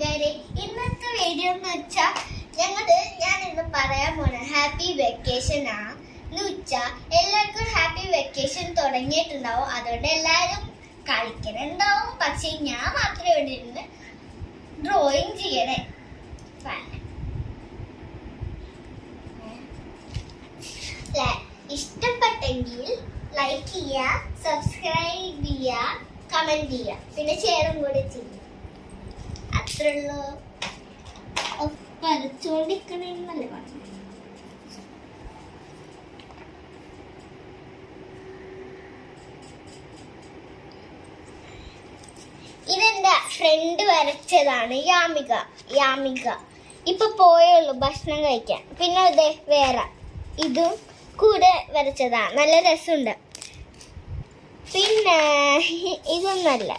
കൂട്ടുകാരെ, ഇന്നത്തെ വീഡിയോ എന്ന് വെച്ചാൽ ഞാൻ ഇന്ന് പറയാൻ പോണ ഹാപ്പി വെക്കേഷൻ എന്ന് വെച്ചാൽ എല്ലാവർക്കും ഹാപ്പി വെക്കേഷൻ തുടങ്ങിയിട്ടുണ്ടാവും. അതുകൊണ്ട് എല്ലാവരും കളിക്കണുണ്ടാവും. പക്ഷെ ഞാൻ മാത്രമേ ഇവിടെ ഇരുന്ന് ഡ്രോയിങ് ചെയ്യണേ. ഇഷ്ടപ്പെട്ടെങ്കിൽ ലൈക്ക് ചെയ്യുക, സബ്സ്ക്രൈബ് ചെയ്യുക, കമന്റ് ചെയ്യുക, പിന്നെ ഷെയറും കൂടി ചെയ്യുക. അത്രയുള്ളൂ. വരച്ചോണ്ടിരിക്കണെന്നല്ലേ പറഞ്ഞു. ഇതെന്റെ ഫ്രണ്ട് വരച്ചതാണ്, യാമിക. ഇപ്പൊ പോയുള്ളൂ ഭക്ഷണം കഴിക്കാൻ. പിന്നെ അതെ വേറെ ഇതും കൂടെ വരച്ചതാണ്, നല്ല രസമുണ്ട്. പിന്നെ ഇതൊന്നല്ല,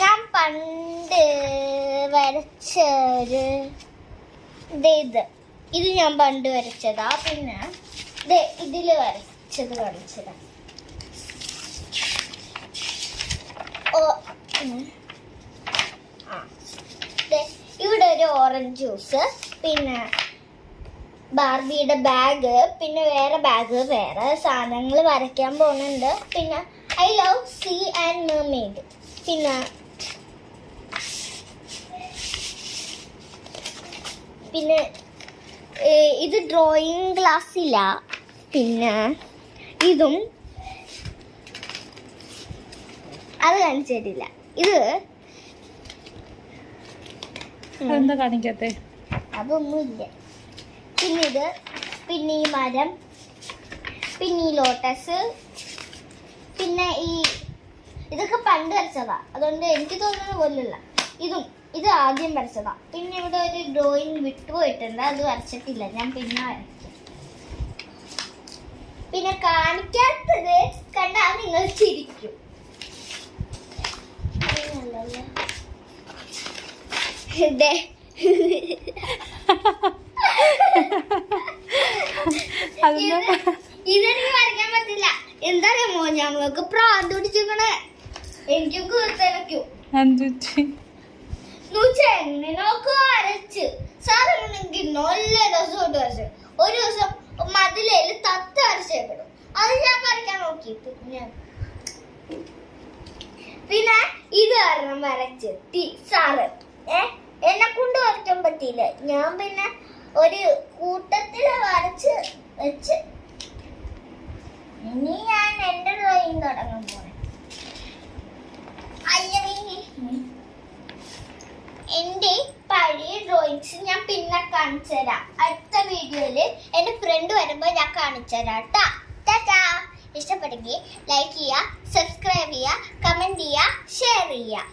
ഞാൻ പണ്ട് വരച്ചൊരു ഇത് ഞാൻ പണ്ട് വരച്ചതാ. പിന്നെ ഇതില് വരച്ചത് കാണിച്ചതാ. ഇവിടെ ഒരു ഓറഞ്ച് ജ്യൂസ്, പിന്നെ ബാർബിയുടെ ബാഗ്, പിന്നെ വേറെ സാധനങ്ങൾ വരയ്ക്കാൻ പോകുന്നുണ്ട്. പിന്നെ I love sea and mermaid. പിന്നെ ഇത് ഡ്രോയിങ് ക്ലാസ്സില്ല. പിന്നെ ഇതും അത് കാണിച്ചിട്ടില്ല. ഇത് എന്താ കാണിക്കത്തെ? അതൊന്നുമില്ല. പിന്നെ ഈ മരം, പിന്നെ ഈ ലോട്ടസ്, പിന്നെ ഇതൊക്കെ പണ്ട് വരച്ചതാ. അതുകൊണ്ട് എനിക്ക് തോന്നുന്നത് പോലുള്ള ഇത് ആദ്യം വരച്ചതാ. പിന്നെ ഇവിടെ ഒരു ഡ്രോയിങ് വിട്ടുപോയിട്ടുണ്ട്, അത് വരച്ചിട്ടില്ല. ഞാൻ പിന്നെ വരയ്ക്കും. പിന്നെ കാണിക്കാത്തത് കണ്ടാൽ നിങ്ങൾ ചിരിക്കും. ഇതെനിക്ക് വരയ്ക്കാൻ പറ്റില്ല. എന്താ അറിയാമോ, ഞങ്ങൾക്ക് പ്രാന്ത് പിടിച്ചിരിക്കണേ. എനിക്കും കൂർത്തിലയ്ക്കും. നോക്ക് വരച്ച് സാറെങ്കിൽ നല്ല രസമായിട്ട് വരച്ചു. ഒരു ദിവസം മതിലേല് തത്ത വരച്ചേക്കണം. അത് ഞാൻ വരയ്ക്കാൻ നോക്കി. പിന്നെ ഇത് കാരണം വരച്ച് സാറ് എന്നെ കൊണ്ട് വരയ്ക്കാൻ പറ്റിയില്ല. ഞാൻ പിന്നെ ഒരു കൂട്ടത്തില് വരച്ച് വെച്ച് ഇനി ഞാൻ എന്റെ ഡ്രോയിങ് തുടങ്ങാൻ പോണേ. എന്റെ പഴയ ഡ്രോയിങ്സ് ഞാൻ പിന്നെ കാണിച്ചു തരാം. അടുത്ത വീഡിയോയില് എന്റെ ഫ്രണ്ട് വരുമ്പോ ഞാൻ കാണിച്ചു തരാം. ടാറ്റാ. ഇഷ്ടപ്പെട്ടെങ്കിൽ ലൈക്ക് ചെയ്യുക, സബ്സ്ക്രൈബ് ചെയ്യുക, കമന്റ് ചെയ്യുക, ഷെയർ ചെയ്യുക.